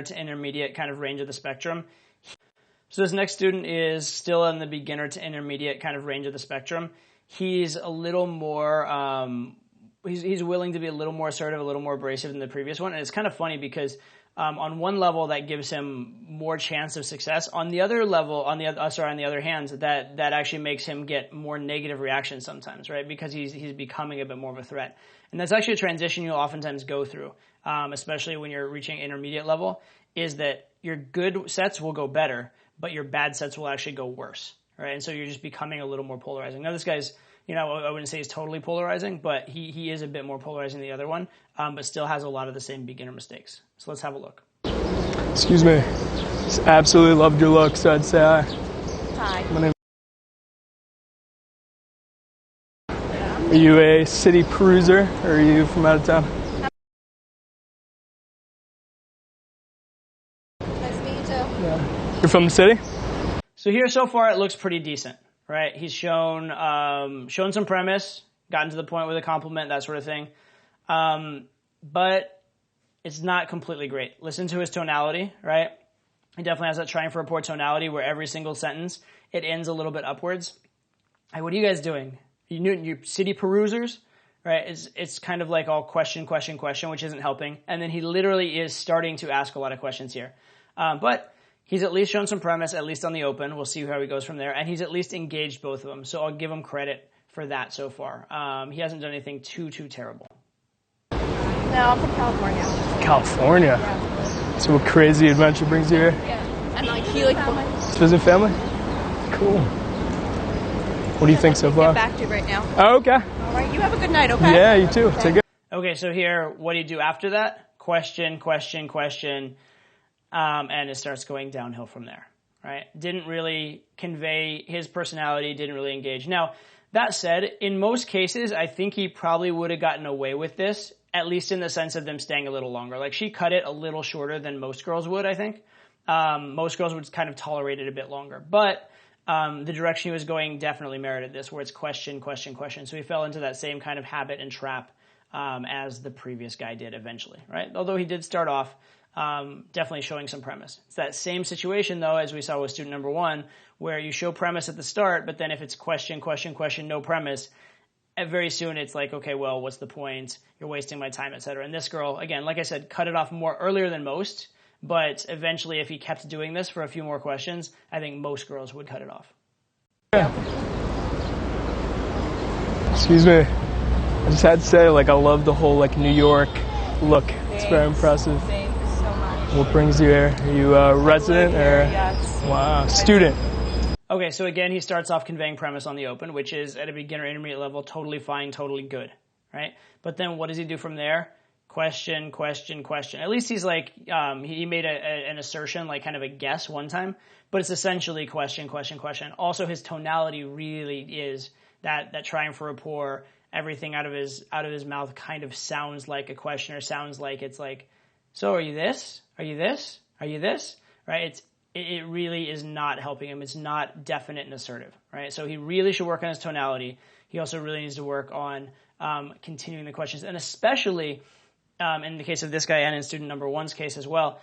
beginner to intermediate kind of range of the spectrum. So this next student is still in the beginner to intermediate kind of range of the spectrum. He's a little more, he's willing to be a little more assertive, a little more abrasive than the previous one. And it's kind of funny because on one level that gives him more chance of success. On the other level, on the other hand, that actually makes him get more negative reactions sometimes, right? Because he's becoming a bit more of a threat. And that's actually a transition you'll oftentimes go through, especially when you're reaching intermediate level, is that your good sets will go better, but your bad sets will actually go worse, right? And so you're just becoming a little more polarizing. Now this guy's, I wouldn't say he's totally polarizing, but he is a bit more polarizing than the other one, but still has a lot of the same beginner mistakes. So let's have a look. Excuse me. Just absolutely loved your look, so I'd say hi. Hi. My name. Are you a city peruser, or are you from out of town? Nice to meet you too. Yeah. You're from the city? So here so far it looks pretty decent, right? He's shown some premise, gotten to the point with a compliment, that sort of thing. But it's not completely great. Listen to his tonality, right? He definitely has that trying for rapport tonality where every single sentence, it ends a little bit upwards. Hey, what are you guys doing? You city perusers, right? It's kind of like all question, question, question, which isn't helping. And then he literally is starting to ask a lot of questions here. But he's at least shown some premise, at least on the open. We'll see how he goes from there. And he's at least engaged both of them. So I'll give him credit for that so far. He hasn't done anything too terrible. No, I'm from California. California? Yeah. So what crazy adventure brings you here? Yeah. And he family. Just visit family? Cool. What do you think so far? Get back to you right now. Oh, okay. All right, you have a good night, okay? Yeah, you too. Take care. Okay, so here, what do you do after that? Question, question, question, and it starts going downhill from there, right? Didn't really convey his personality, didn't really engage. Now, that said, in most cases, I think he probably would have gotten away with this, at least in the sense of them staying a little longer. Like, she cut it a little shorter than most girls would, I think. Most girls would kind of tolerate it a bit longer. But the direction he was going definitely merited this, where it's question, question, question. So he fell into that same kind of habit and trap as the previous guy did eventually, right? Although he did start off definitely showing some premise. It's that same situation, though, as we saw with student number one, where you show premise at the start, but then if it's question, question, question, no premise, very soon it's like, okay, well, what's the point? You're wasting my time, etc. And this girl, again, like I said, cut it off more earlier than most, but eventually if he kept doing this for a few more questions, I think most girls would cut it off. Yeah. Excuse me. I just had to say, I love the whole, New York look. It's very impressive. Thanks so much. What brings you here? Are you a resident or? Yes. Wow, student. Okay, so again, he starts off conveying premise on the open, which is at a beginner intermediate level, totally fine, totally good, right? But then what does he do from there? Question, question, question. At least he's he made an assertion, kind of a guess one time, but it's essentially question, question, question. Also, his tonality really is that trying for rapport. Everything out of his mouth kind of sounds like a question, or sounds like it's like, so are you this? Are you this? Are you this? Right? It really is not helping him. It's not definite and assertive, right? So he really should work on his tonality. He also really needs to work on continuing the questions, and especially in the case of this guy and in student number one's case as well.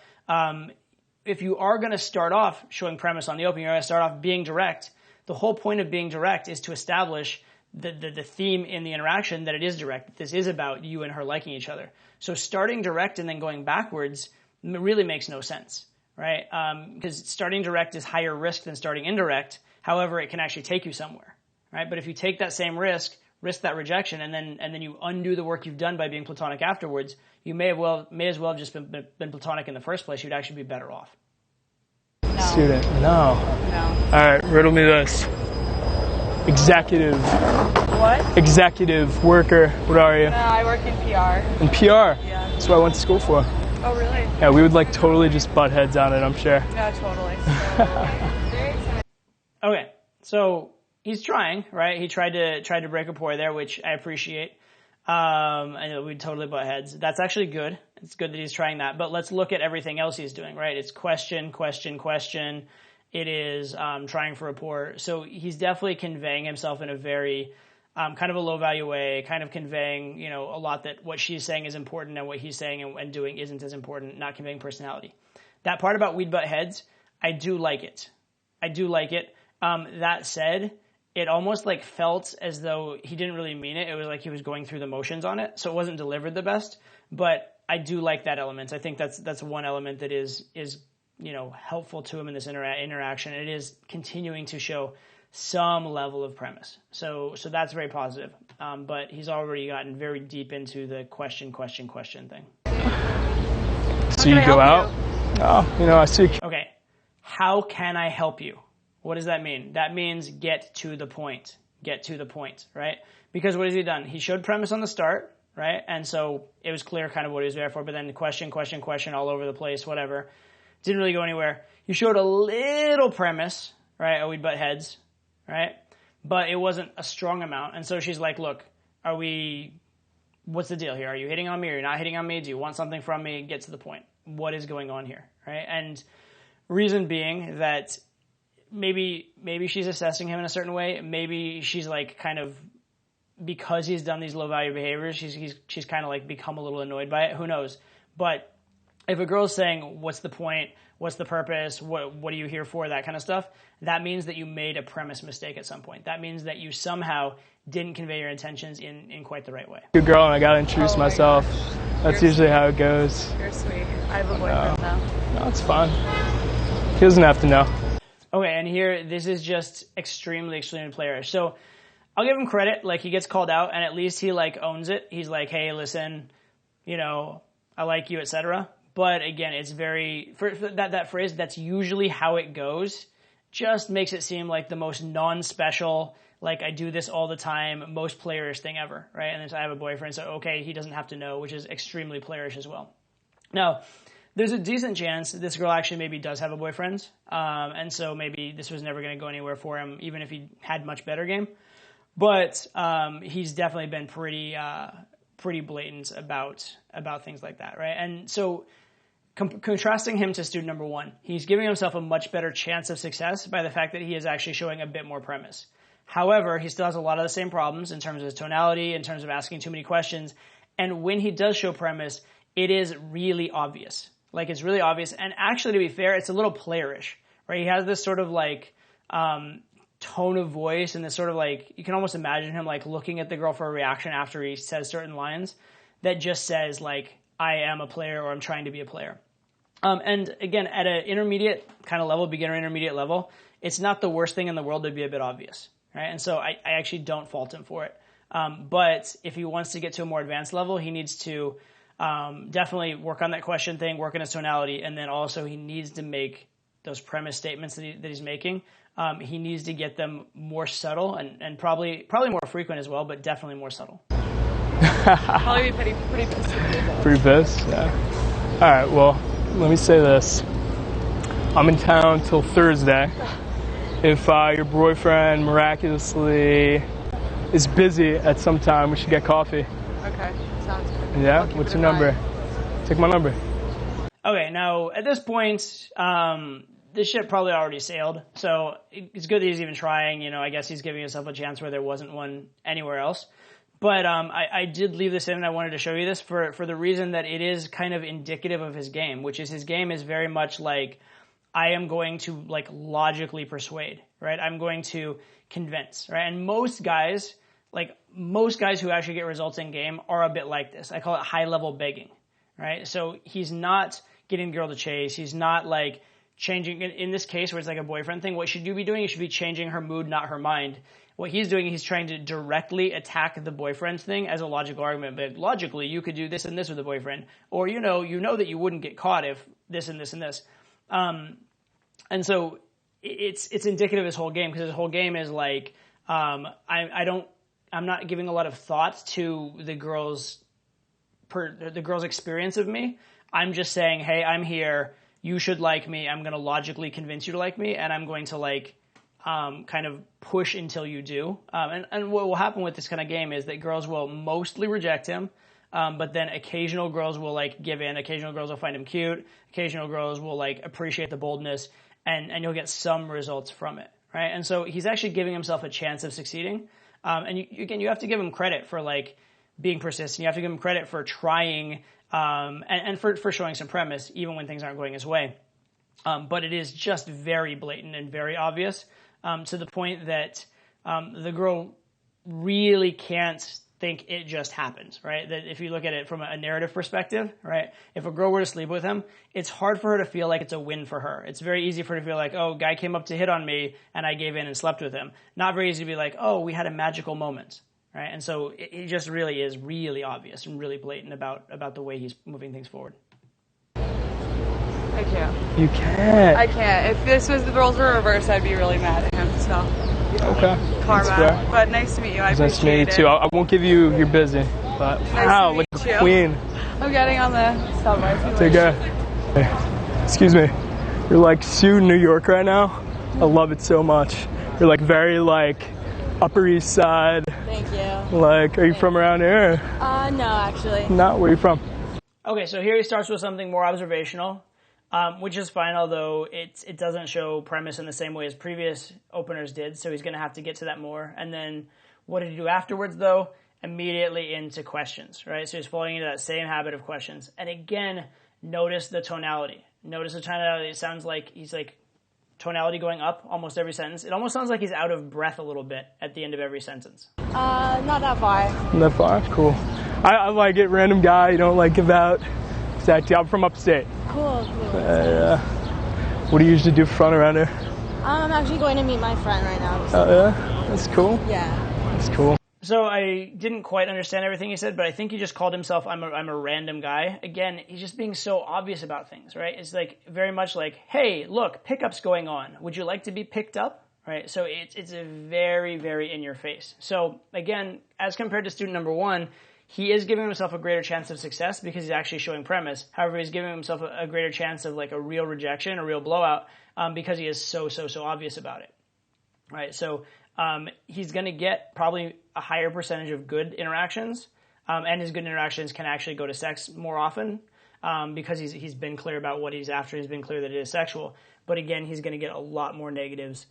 If you are going to start off showing premise on the open, you're going to start off being direct. The whole point of being direct is to establish the theme in the interaction that it is direct. This is about you and her liking each other. So starting direct and then going backwards really makes no sense, right? Because starting direct is higher risk than starting indirect. However, it can actually take you somewhere, right? But if you take that same risk that rejection, and then you undo the work you've done by being platonic afterwards, you may as well have just been platonic in the first place. You'd actually be better off. No. Student, no. No. All right, riddle me this. Executive. What? Executive, worker, what are you? No, I work in PR. In PR? Yeah. That's what I went to school for. Oh, really? Yeah, we would totally just butt heads on it, I'm sure. Yeah, totally. So, very excited. Okay, so he's trying, right? He tried to break a rapport there, which I appreciate. I know we'd totally butt heads. That's actually good. It's good that he's trying that. But let's look at everything else he's doing, right? It's question, question, question. It is trying for rapport. So he's definitely conveying himself in a very kind of a low value way, kind of conveying, a lot that what she's saying is important and what he's saying and doing isn't as important, not conveying personality. That part about we'd butt heads, I do like it. I do like it. That said, it almost like felt as though he didn't really mean it. It was like he was going through the motions on it, so it wasn't delivered the best. But I do like that element. I think that's one element that is helpful to him in this interaction. It is continuing to show some level of premise. So that's very positive. But he's already gotten very deep into the question thing. So you go out. Oh, I see. Okay. How can I help you? What does that mean? That means get to the point. Get to the point, right? Because what has he done? He showed premise on the start, right? And so it was clear kind of what he was there for, but then the question all over the place, whatever. Didn't really go anywhere. He showed a little premise, right? We'd butt heads, right? But it wasn't a strong amount. And so she's like, look, what's the deal here? Are you hitting on me or you're not hitting on me? Do you want something from me? Get to the point. What is going on here, right? And reason being that maybe she's assessing him in a certain way. Maybe she's like kind of, because he's done these low value behaviors, she's kind of like become a little annoyed by it. Who knows? But if a girl's saying, what's the point? What's the purpose? What are you here for? That kind of stuff. That means that you made a premise mistake at some point. That means that you somehow didn't convey your intentions in quite the right way. Good girl, and I gotta introduce myself. Gosh. That's You're usually sweet. how it goes. You're sweet. I have a boyfriend now. No, it's fine. He doesn't have to know. Okay, and here, this is just extremely playerish. So I'll give him credit. Like, he gets called out, and at least he, like, owns it. He's like, hey, listen, I like you, etc. But, again, it's very, for that phrase, that's usually how it goes, just makes it seem like the most non-special, like, I do this all the time, most playerish thing ever, right? And then I have a boyfriend, so, okay, he doesn't have to know, which is extremely playerish as well. Now, there's a decent chance this girl actually maybe does have a boyfriend, and so maybe this was never going to go anywhere for him, even if he had much better game. But he's definitely been pretty blatant about things like that, right? And so contrasting him to student number one, he's giving himself a much better chance of success by the fact that he is actually showing a bit more premise. However, he still has a lot of the same problems in terms of his tonality, in terms of asking too many questions, and when he does show premise, it is really obvious. Like, it's really obvious. And actually, to be fair, it's a little playerish, right? He has this sort of like tone of voice and this sort of like, you can almost imagine him like looking at the girl for a reaction after he says certain lines that just says like, I am a player or I'm trying to be a player. And again, at an intermediate kind of level, beginner intermediate level, it's not the worst thing in the world to be a bit obvious, right? And so I actually don't fault him for it. But if he wants to get to a more advanced level, he needs to definitely work on that question thing, work on his tonality, and then also he needs to make those premise statements that he's making. He needs to get them more subtle and probably more frequent as well, but definitely more subtle. Probably be pretty pissed. Pretty pissed? Yeah. All right, well, let me say this. I'm in town till Thursday. If your boyfriend miraculously is busy at some time, we should get coffee. Okay, sounds good. Yeah? What's your number? Take my number. Okay, now at this point, this ship probably already sailed, so it's good that he's even trying. I guess he's giving himself a chance where there wasn't one anywhere else. But I did leave this in, and I wanted to show you this for the reason that it is kind of indicative of his game, which is his game is very much like, I am going to like logically persuade, right? I'm going to convince, right? And most guys who actually get results in game are a bit like this. I call it high level begging, right? So he's not getting the girl to chase. He's not like changing, in this case where it's like a boyfriend thing, what should you be doing? You should be changing her mood, not her mind. What he's doing, he's trying to directly attack the boyfriend thing as a logical argument. But logically, you could do this and this with a boyfriend. Or, you know that you wouldn't get caught if this and this and this. And so it's indicative of his whole game, because his whole game is like, I'm not giving a lot of thought to the girl's experience of me. I'm just saying, hey, I'm here. You should like me. I'm going to logically convince you to like me, and I'm going to like kind of push until you do. And what will happen with this kind of game is that girls will mostly reject him, but then occasional girls will like give in. Occasional girls will find him cute. Occasional girls will like appreciate the boldness, and you'll get some results from it, right? And so he's actually giving himself a chance of succeeding. And you have to give him credit for like being persistent. You have to give him credit for trying, and for showing some premise, even when things aren't going his way. but it is just very blatant and very obvious, to the point that the girl really can't think it just happened, right? That if you look at it from a narrative perspective, right? If a girl were to sleep with him, it's hard for her to feel like it's a win for her. It's very easy for her to feel like, oh, guy came up to hit on me and I gave in and slept with him. Not very easy to be like, oh, we had a magical moment, right? And so it just really is really obvious and really blatant about the way he's moving things forward. I can't. You can't. I can't. If the roles were reversed, I'd be really mad at him. So. Okay. Karma. But nice to meet you. I appreciate nice to meet you it. too. I won't give you. You're busy. But wow, look at the queen. I'm getting on the subway. Take care. Hey, excuse me. You're like Sioux, New York right now. I love it so much. You're like very like Upper East Side. Thank you. Like, are you from around here? No, actually. Not. Where are you from? Okay, so here he starts with something more observational, which is fine, although it doesn't show premise in the same way as previous openers did, so he's going to have to get to that more. And then what did he do afterwards, though? Immediately into questions, right? So he's falling into that same habit of questions. And again, notice the tonality. Notice the tonality. It sounds like he's like tonality going up almost every sentence. It almost sounds like he's out of breath a little bit at the end of every sentence. Not that far. Not that far? Cool. I like it. Random guy. You don't like give out. Exactly. I'm from upstate. Cool. What do you usually do for fun around here? I'm actually going to meet my friend right now. Oh, yeah? That's cool. Yeah. That's cool. So I didn't quite understand everything he said, but I think he just called himself I'm a random guy. Again, he's just being so obvious about things, right? It's like very much like, hey, look, pickup's going on. Would you like to be picked up? Right? So it's a very, very in your face. So again, as compared to student number one, he is giving himself a greater chance of success because he's actually showing premise. However, he's giving himself a greater chance of like a real rejection, a real blowout, because he is so obvious about it. Right? So he's going to get probably a higher percentage of good interactions, and his good interactions can actually go to sex more often because he's been clear about what he's after. He's been clear that it is sexual. But again, he's going to get a lot more negatives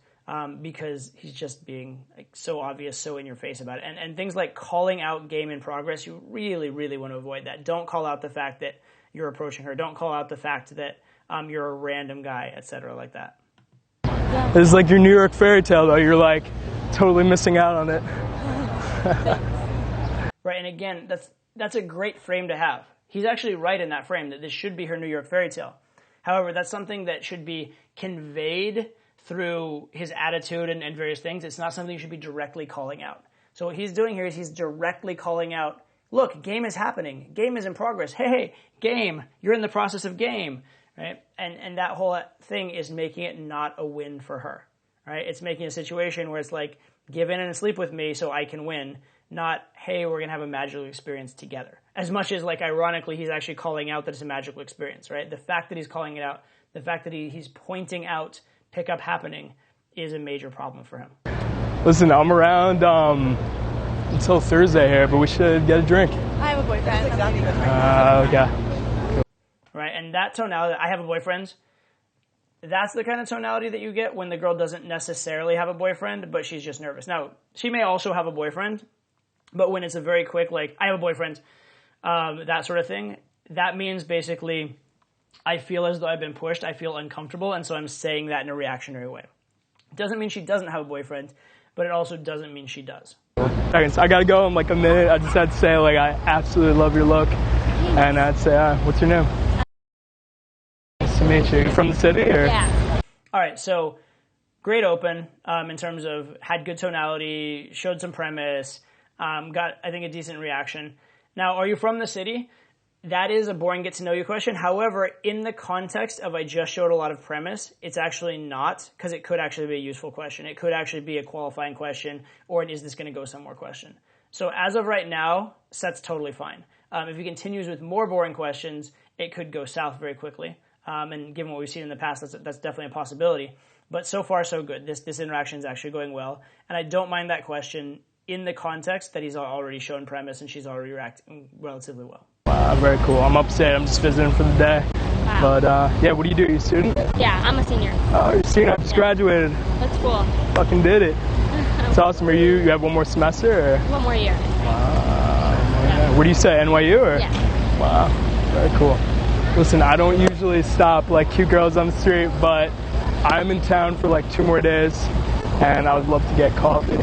because he's just being like so obvious, so in your face about it. And things like calling out game in progress, you really, really want to avoid that. Don't call out the fact that you're approaching her. Don't call out the fact that you're a random guy, etc., like that. This is like your New York fairy tale, though. You're like totally missing out on it. Right, and again, that's a great frame to have. He's actually right in that frame that this should be her New York fairy tale. However, that's something that should be conveyed through his attitude and various things. It's not something you should be directly calling out. So what he's doing here is he's directly calling out, look, game is happening. Game is in progress. Hey, game, you're in the process of game. Right? And that whole thing is making it not a win for her. Right? It's making a situation where it's like, give in and sleep with me so I can win, not, hey, we're going to have a magical experience together. As much as, like, ironically, he's actually calling out that it's a magical experience, right? The fact that he's calling it out, the fact that he's pointing out pickup happening is a major problem for him. Listen, I'm around until Thursday here, but we should get a drink. I have a boyfriend. That's exactly Okay. Right, and that tonality, I have a boyfriend, that's the kind of tonality that you get when the girl doesn't necessarily have a boyfriend, but she's just nervous. Now, she may also have a boyfriend, but when it's a very quick, like, I have a boyfriend, that sort of thing, that means basically, I feel as though I've been pushed, I feel uncomfortable, and so I'm saying that in a reactionary way. It doesn't mean she doesn't have a boyfriend, but it also doesn't mean she does. Seconds. I gotta go in like a minute. I just had to say, like, I absolutely love your look. And I'd say, what's your name? Nice to meet you. You from the city? Or? Yeah. All right, so great open in terms of had good tonality, showed some premise, got, I think, a decent reaction. Now, are you from the city? That is a boring get-to-know-you question. However, in the context of I just showed a lot of premise, it's actually not, because it could actually be a useful question. It could actually be a qualifying question, or an is this going to go somewhere question. So as of right now, that's totally fine. If he continues with more boring questions, it could go south very quickly. And given what we've seen in the past, that's definitely a possibility. But so far, so good. This interaction is actually going well. And I don't mind that question in the context that he's already shown premise and she's already reacting relatively well. Wow, very cool. I'm upstate. I'm just visiting for the day. Wow. But yeah, what do? You a student? Yeah, I'm a senior. Oh, you're a senior. I just graduated. That's cool. Fucking did it. It's awesome. Are you have one more semester? Or? One more year. Wow. Yeah. What do you say, NYU? Or? Yeah. Wow, very cool. Listen, I don't usually stop like cute girls on the street, but I'm in town for like 2 more days, and I would love to get coffee.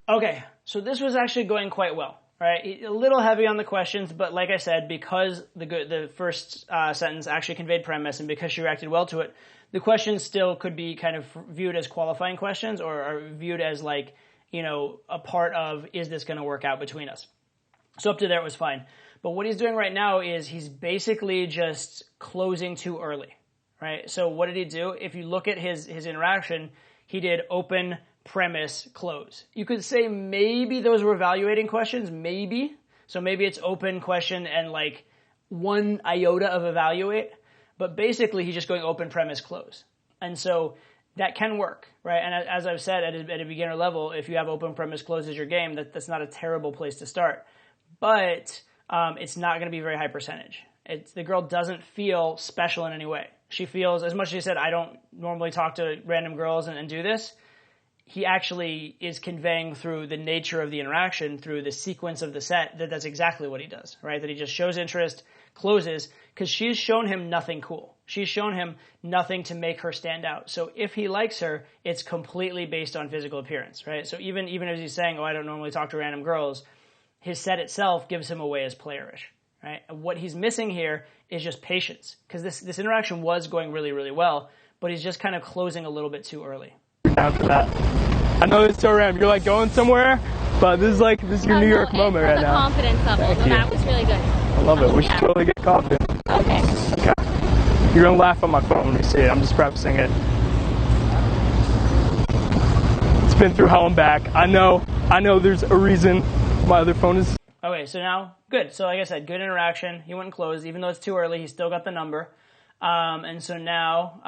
Okay, so this was actually going quite well, right? A little heavy on the questions, but like I said, because the first sentence actually conveyed premise, and because she reacted well to it, the questions still could be kind of viewed as qualifying questions, or are viewed as like, you know, a part of, is this going to work out between us? So up to there it was fine. But what he's doing right now is he's basically just closing too early, right? So what did he do? If you look at his interaction, he did open, premise, close. You could say maybe those were evaluating questions, maybe. So maybe it's open, question, and like 1 iota of evaluate. But basically he's just going open, premise, close. And so that can work, right? And as I've said, at a beginner level, if you have open, premise, close as your game, that's not a terrible place to start. But it's not going to be very high percentage. The girl doesn't feel special in any way. She feels, as much as she said, I don't normally talk to random girls and do this, he actually is conveying through the nature of the interaction, through the sequence of the set, that's exactly what he does, right? That he just shows interest, closes, because she's shown him nothing cool. She's shown him nothing to make her stand out. So if he likes her, it's completely based on physical appearance, right? So even as he's saying, oh, I don't normally talk to random girls, his set itself gives him away as playerish, right? And what he's missing here is just patience, because this interaction was going really, really well, but he's just kind of closing a little bit too early. After that, I know it's so random. You're like going somewhere, but this is your New York moment right now. Confidence level. Thank you. That was really good. I love it. We should totally get coffee. Okay. Okay. You're gonna laugh on my phone when you see it. I'm just prefacing it. It's been through hell and back. I know there's a reason my other phone is. Okay, so now, good. So like I said, good interaction. He went and closed. Even though it's too early, he still got the number. And so now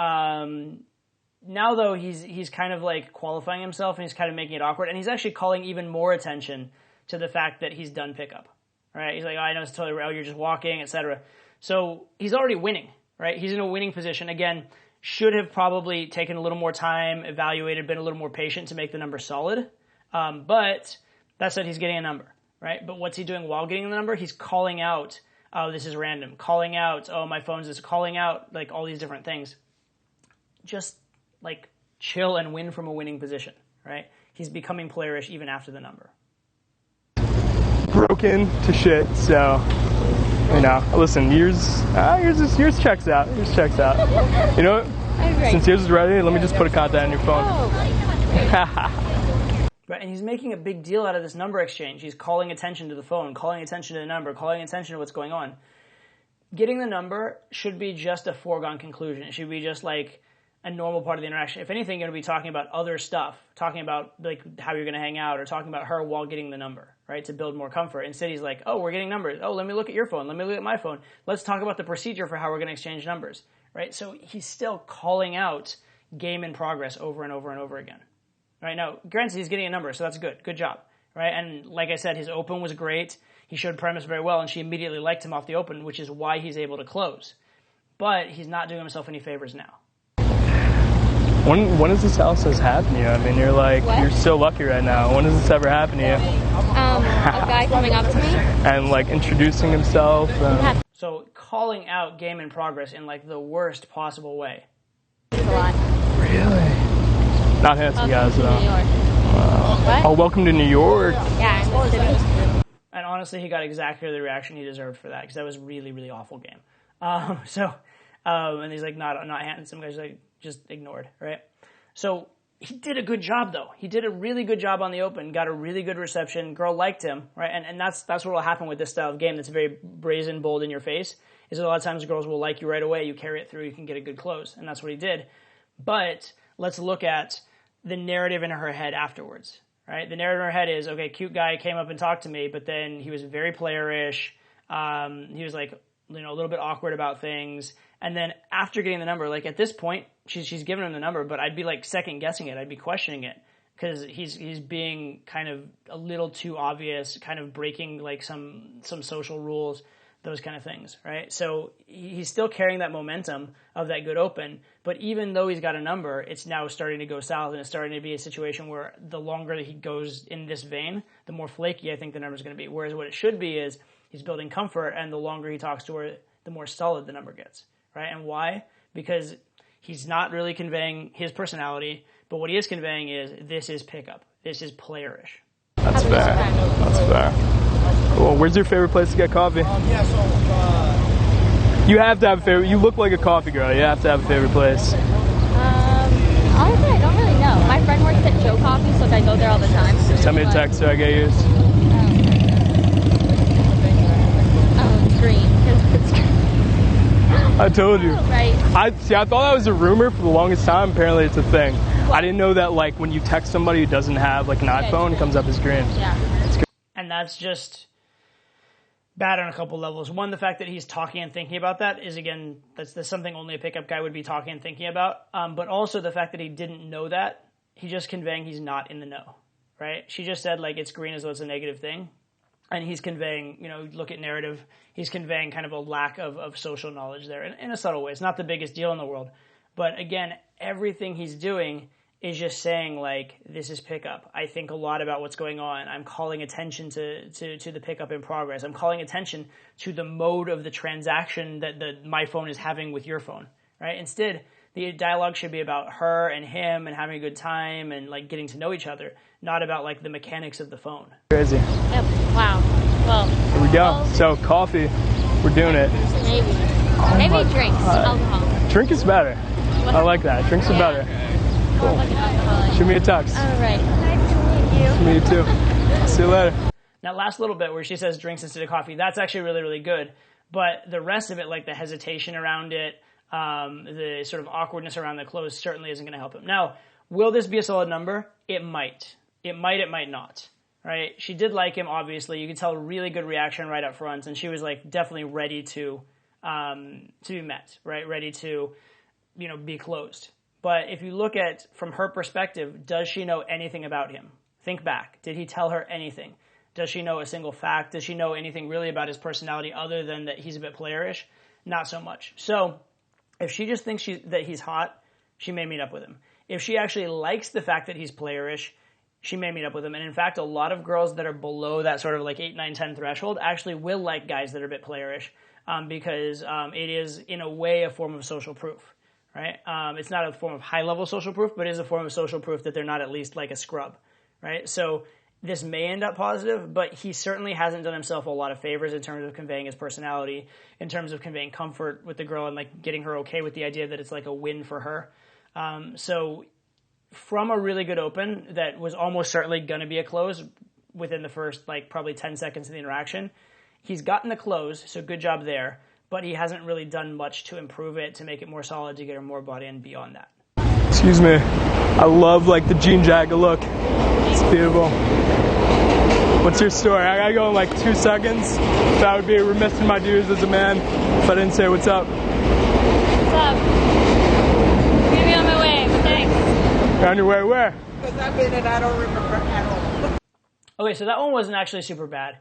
though he's kind of like qualifying himself, and he's kind of making it awkward, and he's actually calling even more attention to the fact that he's done pickup, right? He's like, oh, I know it's totally real, you're just walking, etc. So he's already winning, right? He's in a winning position. Again, should have probably taken a little more time, evaluated, been a little more patient to make the number solid. But that said, he's getting a number, right? But what's he doing while getting the number? He's calling out, oh, this is random. Calling out, oh, my phone's this. Calling out, like, all these different things. Just like chill and win from a winning position, right? He's becoming playerish even after the number. Broken to shit, so, you know, listen, yours checks out. Yours checks out. You know what? Since yours is ready, let me just put a contact on your phone. Right, and he's making a big deal out of this number exchange. He's calling attention to the phone, calling attention to the number, calling attention to what's going on. Getting the number should be just a foregone conclusion. It should be just like a normal part of the interaction. If anything, you're going to be talking about other stuff, talking about like how you're going to hang out, or talking about her while getting the number, right, to build more comfort. Instead, he's like, oh, we're getting numbers. Oh, let me look at your phone. Let me look at my phone. Let's talk about the procedure for how we're going to exchange numbers, right? So he's still calling out game in progress over and over and over again. Right, now, granted, he's getting a number, so that's good. Good job, right? And like I said, his open was great. He showed premise very well, and she immediately liked him off the open, which is why he's able to close. But he's not doing himself any favors now. When does this else happen to you? I mean, you're like, what? You're so lucky right now. When does this ever happen to you? A guy coming up to me. And like introducing himself. So calling out game in progress in like the worst possible way. It's a lot. Really? Not handsome guys, though. What? Oh, welcome to New York. Yeah, in the city. And honestly, he got exactly the reaction he deserved for that, because that was a really, really awful game. And he's like, not handsome. Guys like just ignored, right? So he did a good job, though. He did a really good job on the open. Got a really good reception. Girl liked him, right? And that's what will happen with this style of game. That's very brazen, bold in your face. Is that a lot of times girls will like you right away. You carry it through. You can get a good close, and that's what he did. But let's look at the narrative in her head afterwards, right? The narrative in her head is, okay, cute guy came up and talked to me, but then he was very playerish. He was like, you know, a little bit awkward about things. And then after getting the number, like at this point, she's given him the number, but I'd be like second guessing it. I'd be questioning it, because he's being kind of a little too obvious, kind of breaking like some social rules, those kind of things, right? So he's still carrying that momentum of that good open, but even though he's got a number, it's now starting to go south, and it's starting to be a situation where the longer that he goes in this vein, the more flaky I think the number's going to be. Whereas what it should be is he's building comfort, and the longer he talks to her, the more solid the number gets, right? And why? Because he's not really conveying his personality, but what he is conveying is this is pickup. This is playerish. That's fair. That's fair. Cool. Where's your favorite place to get coffee? You have to have a favorite. You look like a coffee girl. You have to have a favorite place. Honestly, I don't really know. My friend works at Joe Coffee, so I go there all the time. Send me a text so I get yours. It's green. I told you. Right. I thought that was a rumor for the longest time. Apparently, it's a thing. What? I didn't know that. Like when you text somebody who doesn't have like an iPhone, it comes up as green. Yeah. And that's just bad on a couple levels. One, the fact that he's talking and thinking about that is, again, that's something only a pickup guy would be talking and thinking about. But also the fact that he didn't know that, he's just conveying he's not in the know, right? She just said, like, it's green as though it's a negative thing. And he's conveying, look at narrative, he's conveying kind of a lack of social knowledge there in a subtle way. It's not the biggest deal in the world. But again, everything he's doing is just saying, like, this is pickup. I think a lot about what's going on. I'm calling attention to the pickup in progress. I'm calling attention to the mode of the transaction that my phone is having with your phone, right? Instead, the dialogue should be about her and him and having a good time and, like, getting to know each other, not about, like, the mechanics of the phone. Crazy. Yep. Wow. Well. Here we go. So coffee, we're doing it. Maybe. Oh Maybe drinks. Alcohol. Drink is better. I like that. Drinks are better. Cool. Shoot me a text. All right. Nice to meet you. Me too. See you later. That last little bit where she says drinks instead of coffee, that's actually really, really good. But the rest of it, like the hesitation around it, the sort of awkwardness around the close, certainly isn't going to help him. Now, will this be a solid number? It might. It might not. Right? She did like him, obviously. You could tell a really good reaction right up front, and she was like definitely ready to be met, right? Ready to, be closed. But if you look at, from her perspective, does she know anything about him? Think back. Did he tell her anything? Does she know a single fact? Does she know anything really about his personality other than that he's a bit playerish? Not so much. So if she just thinks that he's hot, she may meet up with him. If she actually likes the fact that he's playerish, she may meet up with him. And in fact, a lot of girls that are below that sort of like 8, 9, 10 threshold actually will like guys that are a bit playerish because it is, in a way, a form of social proof. Right? It's not a form of high-level social proof, but it is a form of social proof that they're not at least like a scrub, right? So this may end up positive, but he certainly hasn't done himself a lot of favors in terms of conveying his personality, in terms of conveying comfort with the girl and like getting her okay with the idea that it's like a win for her. So from a really good open that was almost certainly going to be a close within the first like probably 10 seconds of the interaction, he's gotten the close, so good job there. But he hasn't really done much to improve it, to make it more solid, to get her more bought in beyond that. Excuse me. I love like the jean jacket look. It's beautiful. What's your story? I gotta go in like 2 seconds. That would be remiss in my duties as a man if I didn't say what's up. What's up? I'm gonna be on my way, but thanks. You're on your way where? Because I've been and I don't remember at all. Okay, so that one wasn't actually super bad.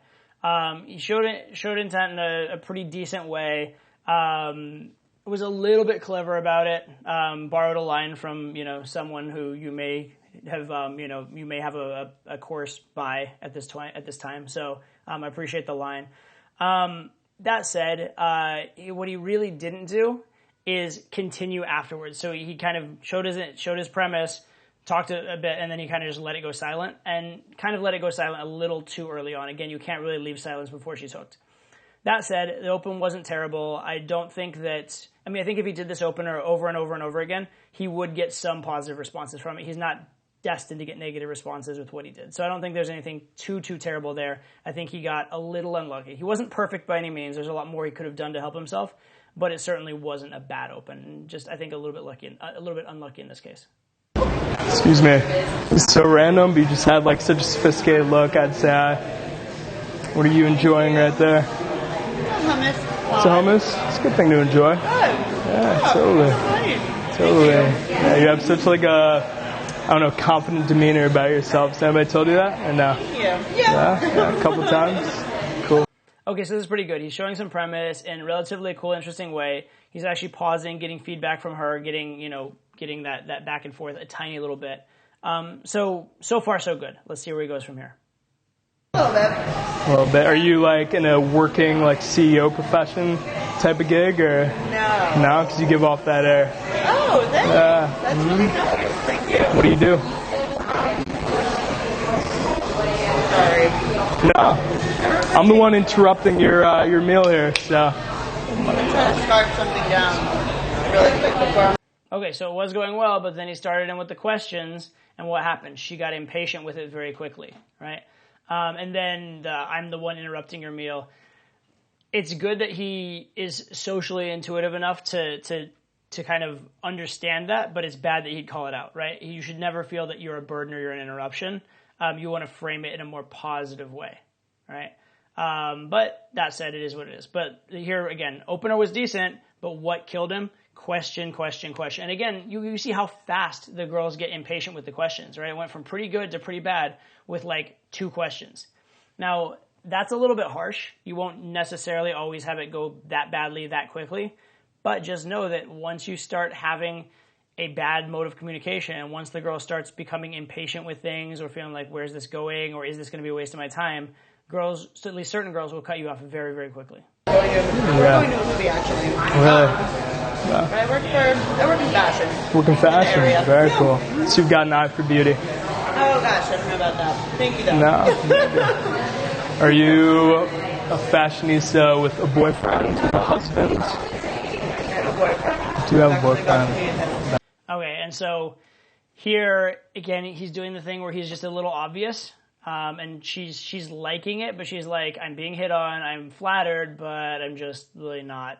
He showed intent in a pretty decent way. Was a little bit clever about it. Borrowed a line from someone who you may have you may have a course by at this time. So I appreciate the line. That said, what he really didn't do is continue afterwards. So he kind of showed his premise, talked a bit, and then he kind of just let it go silent, and kind of let it go silent a little too early on. Again, you can't really leave silence before she's hooked. That said, the open wasn't terrible. I don't think that, I think if he did this opener over and over and over again, he would get some positive responses from it. He's not destined to get negative responses with what he did. So I don't think there's anything too terrible there. I think he got a little unlucky. He wasn't perfect by any means. There's a lot more he could have done to help himself, but it certainly wasn't a bad open. Just, I think, a little bit unlucky in this case. Excuse me. It's so random, but you just had like such a sophisticated look. I'd say, what are you enjoying right there? Hummus. It's a hummus. It's a good thing to enjoy. Yeah, totally. Yeah, you have such like a, confident demeanor about yourself. Has anybody told you that? Or no? Yeah, a couple times. Cool. Okay, so this is pretty good. He's showing some premise in a relatively cool, interesting way. He's actually pausing, getting feedback from her, getting that back and forth a tiny little bit. So far, so good. Let's see where he goes from here. A little bit. A little bit. Are you like in a working like CEO profession? type of gig, or No. no? Because you give off that air. Oh, that's really nice. Thank you. What do you do? Sorry. No, I'm the one interrupting your meal here. So I'm trying to scarf something down really quick before. Okay, so it was going well, but then he started in with the questions, and what happened? She got impatient with it very quickly, right? And then I'm the one interrupting your meal. It's good that he is socially intuitive enough to kind of understand that, but it's bad that he'd call it out, right? You should never feel that you're a burden or you're an interruption. You want to frame it in a more positive way, right? But that said, it is what it is. But here, again, opener was decent, but what killed him? Question, question, question. And again, you see how fast the girls get impatient with the questions, right? It went from pretty good to pretty bad with like 2 questions. Now, that's a little bit harsh. You won't necessarily always have it go that badly that quickly. But just know that once you start having a bad mode of communication, and once the girl starts becoming impatient with things or feeling like, where's this going, or is this going to be a waste of my time, girls, at least certain girls, will cut you off very, very quickly. We're going to a movie, actually. really, But I work in fashion. work in fashion. area. Very Yeah. cool. So you've got an eye for beauty. Oh gosh, I don't know about that. Thank you, though. No. Are you a fashionista with a boyfriend, a husband? I have a boyfriend. Do you have a Actually got boyfriend? to be in- Okay, and so here, again, he's doing the thing where he's just a little obvious, and she's liking it, but she's like, I'm being hit on, I'm flattered, but I'm just really not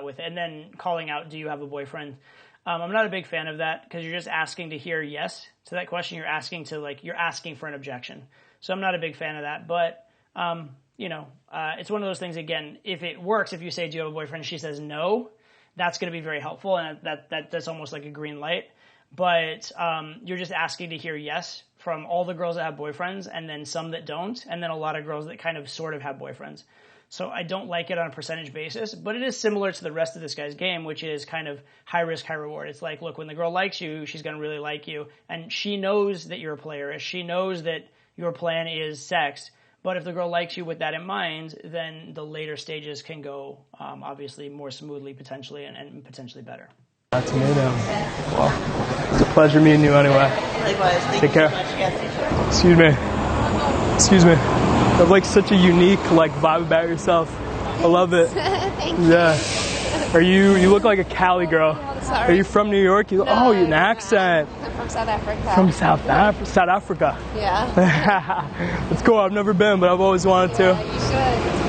with it. And then calling out, do you have a boyfriend? I'm not a big fan of that, because you're just asking to hear yes to that question. You're asking for an objection. So I'm not a big fan of that, but it's one of those things, again, if it works, if you say, do you have a boyfriend, and she says no, that's going to be very helpful, and that's almost like a green light. But you're just asking to hear yes from all the girls that have boyfriends, and then some that don't, and then a lot of girls that kind of sort of have boyfriends. So I don't like it on a percentage basis, but it is similar to the rest of this guy's game, which is kind of high risk, high reward. It's like, look, when the girl likes you, she's going to really like you, and she knows that you're a player. She knows that your plan is sex. But if the girl likes you with that in mind, then the later stages can go obviously more smoothly potentially and potentially better. That's me then. Well, it's a pleasure meeting you anyway. Likewise. Thank Take you care. so much. Yes. Excuse me. You have like such a unique vibe about yourself. I love it. Thank you. Yeah. You look like a Cali girl. Sorry. Are you from New York? You have an accent. I'm from South Africa. From South Africa. Yeah. It's cool. I've never been, but I've always wanted to.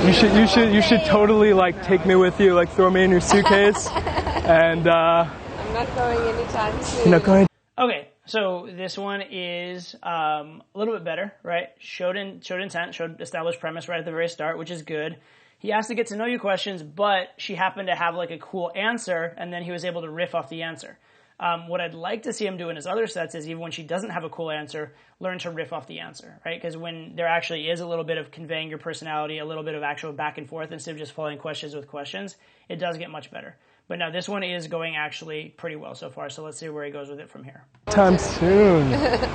You should totally take me with you, throw me in your suitcase, and I'm not going anytime soon. you're not going. Okay, so this one is a little bit better, right? Showed intent, showed established premise right at the very start, which is good. He asked to get to know you questions, but she happened to have a cool answer, and then he was able to riff off the answer. What I'd like to see him do in his other sets is, even when she doesn't have a cool answer, learn to riff off the answer, right? Because when there actually is a little bit of conveying your personality, a little bit of actual back and forth instead of just following questions with questions, it does get much better. But now this one is going actually pretty well so far, so let's see where he goes with it from here. Time soon.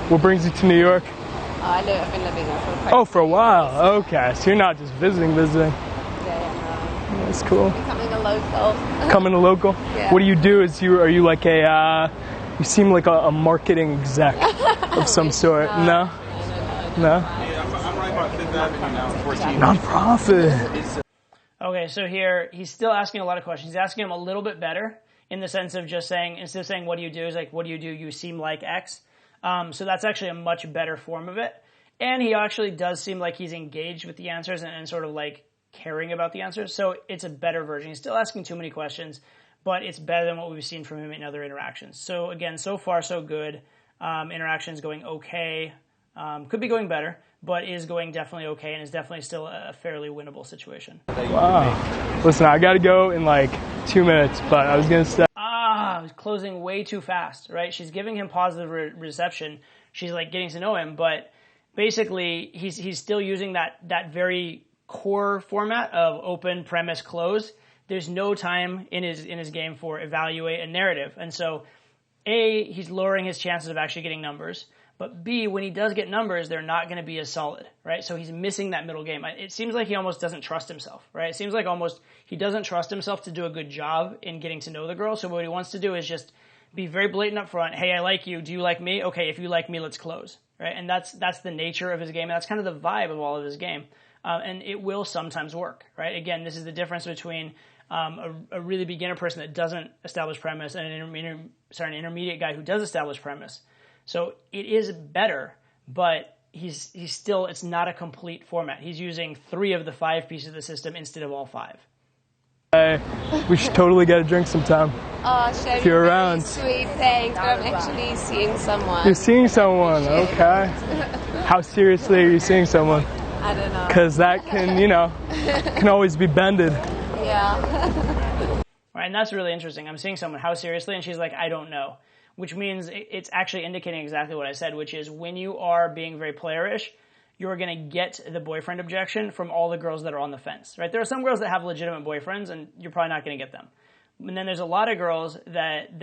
What brings you to New York? I've been living there for quite For a while. Okay, so you're not just visiting. That's cool. becoming a local. Coming a local. Yeah. What do you do? Are you like you seem like a marketing exec of some sort. No? No? I'm right by Fifth Avenue now, 14. Nonprofit. Okay, so here, he's still asking a lot of questions. He's asking him a little bit better in the sense of just saying, instead of saying, what do you do, is what do you do? You seem like X. So that's actually a much better form of it. And he actually does seem like he's engaged with the answers and sort of caring about the answers. So it's a better version. He's still asking too many questions, but it's better than what we've seen from him in other interactions. So again, so far so good. Interactions going okay. Could be going better, but is going definitely okay and is definitely still a fairly winnable situation. Wow. Listen, I got to go in 2 minutes, but I was going to say. I was closing way too fast, right? She's giving him positive reception. She's getting to know him, but basically he's still using that very core format of open, premise, close. There's no time in his game for evaluate and narrative. And so, he's lowering his chances of actually getting numbers. But B, when he does get numbers, they're not going to be as solid, right? So he's missing that middle game. It seems like he almost doesn't trust himself, right? It seems like almost he doesn't trust himself to do a good job in getting to know the girl. So what he wants to do is just be very blatant up front. Hey, I like you. Do you like me? Okay, if you like me, let's close, right? And that's the nature of his game. And that's kind of the vibe of all of his game. And it will sometimes work, right? Again, this is the difference between a really beginner person that doesn't establish premise and an intermediate guy who does establish premise. So it is better, but he's still, it's not a complete format. He's using 3 of the 5 pieces of the system instead of all 5. We should totally get a drink sometime. Oh, Sherry, if you're around. Sweet, thanks. But I'm actually seeing someone. You're seeing someone, okay. How seriously are you seeing someone? I don't know. Because that can, can always be bended. Yeah. Right, and that's really interesting. I'm seeing someone, how seriously? And she's like, I don't know. Which means it's actually indicating exactly what I said, which is when you are being very playerish, you're going to get the boyfriend objection from all the girls that are on the fence, right? There are some girls that have legitimate boyfriends, and you're probably not going to get them. And then there's a lot of girls that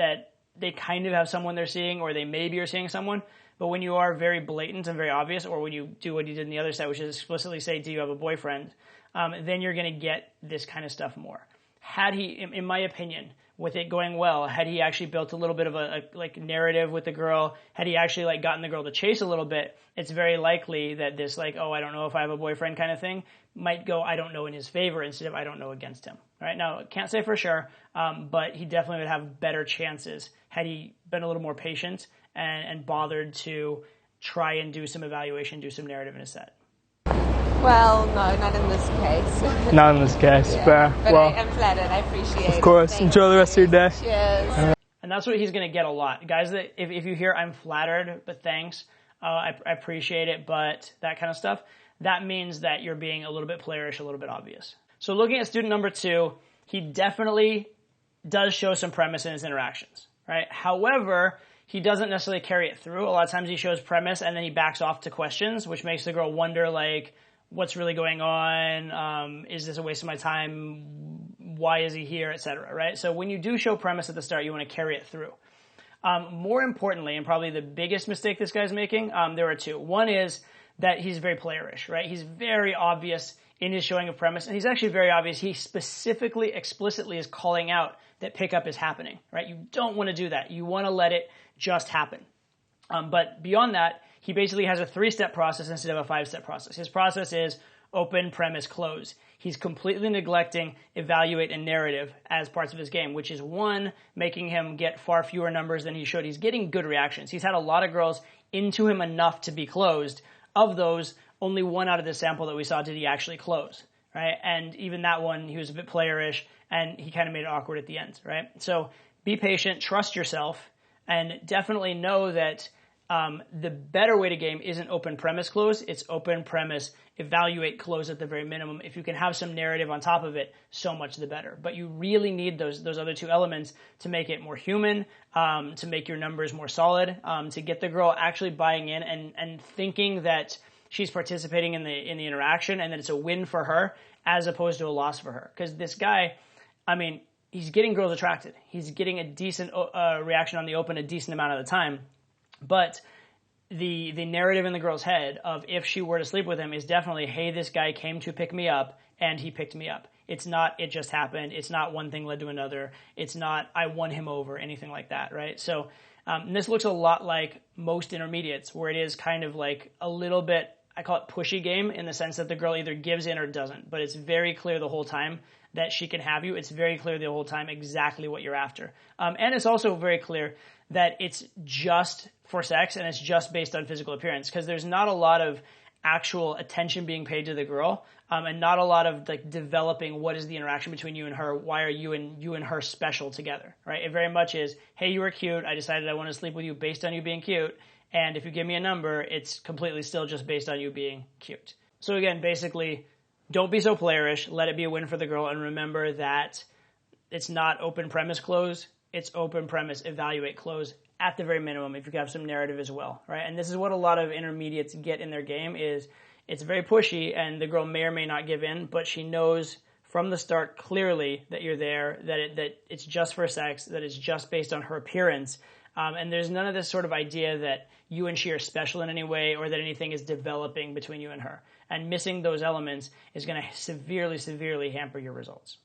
they kind of have someone they're seeing, or they maybe are seeing someone. But when you are very blatant and very obvious, or when you do what you did in the other side, which is explicitly say, do you have a boyfriend? Then you're going to get this kind of stuff more. Had he, in my opinion, with it going well, had he actually built a little bit of a narrative with the girl, had he actually gotten the girl to chase a little bit, it's very likely that this oh, I don't know if I have a boyfriend kind of thing might go I don't know in his favor instead of I don't know against him. Right now, can't say for sure, but he definitely would have better chances had he been a little more patient and bothered to try and do some evaluation, do some narrative in his set. Well, no, not in this case. Not in this case, yeah. fair. But well, I am flattered. I appreciate it. Of course. Thank Enjoy the rest of your day. Cheers. And that's what he's going to get a lot. Guys, that if you hear I'm flattered, but thanks, I appreciate it, but that kind of stuff, that means that you're being a little bit playerish, a little bit obvious. So looking at student number 2, he definitely does show some premise in his interactions, right? However, he doesn't necessarily carry it through. A lot of times he shows premise and then he backs off to questions, which makes the girl wonder, what's really going on? Is this a waste of my time? Why is he here, etc., right? So when you do show premise at the start, you want to carry it through. More importantly, and probably the biggest mistake this guy's making, there are 2. One is that he's very playerish, right? He's very obvious in his showing of premise, and he's actually very obvious. He specifically, explicitly is calling out that pickup is happening, right? You don't want to do that. You want to let it just happen. But beyond that, he basically has a 3-step process instead of a 5-step process. His process is open, premise, close. He's completely neglecting evaluate and narrative as parts of his game, which is, 1, making him get far fewer numbers than he should. He's getting good reactions. He's had a lot of girls into him enough to be closed. Of those, only 1 out of the sample that we saw did he actually close, right? And even that one, he was a bit playerish, and he kind of made it awkward at the end, right? So be patient, trust yourself, and definitely know that the better way to game isn't open premise close, it's open premise evaluate close at the very minimum. If you can have some narrative on top of it, so much the better. But you really need those other 2 elements to make it more human, to make your numbers more solid, to get the girl actually buying in and thinking that she's participating in the interaction and that it's a win for her as opposed to a loss for her. Because this guy, he's getting girls attracted. He's getting a decent reaction on the open a decent amount of the time. But the narrative in the girl's head of if she were to sleep with him is definitely, hey, this guy came to pick me up and he picked me up. It's not, it just happened. It's not one thing led to another. It's not, I won him over, anything like that, right? So this looks a lot like most intermediates, where it is kind of like a little bit, I call it pushy game, in the sense that the girl either gives in or doesn't. But it's very clear the whole time that she can have you. It's very clear the whole time exactly what you're after. And it's also very clear that it's just for sex and it's just based on physical appearance, because there's not a lot of actual attention being paid to the girl, and not a lot of developing what is the interaction between you and her, why are you and her special together, right? It very much is, hey, you were cute, I decided I want to sleep with you based on you being cute, and if you give me a number, it's completely still just based on you being cute. So again, basically, don't be so playerish, let it be a win for the girl, and remember that it's not open premise close, it's open premise evaluate close at the very minimum, if you have some narrative as well, right? And this is what a lot of intermediates get in their game, is it's very pushy and the girl may or may not give in, but she knows from the start clearly that you're there, that it's just for sex, that it's just based on her appearance, And there's none of this sort of idea that you and she are special in any way or that anything is developing between you and her. And missing those elements is going to severely, severely hamper your results.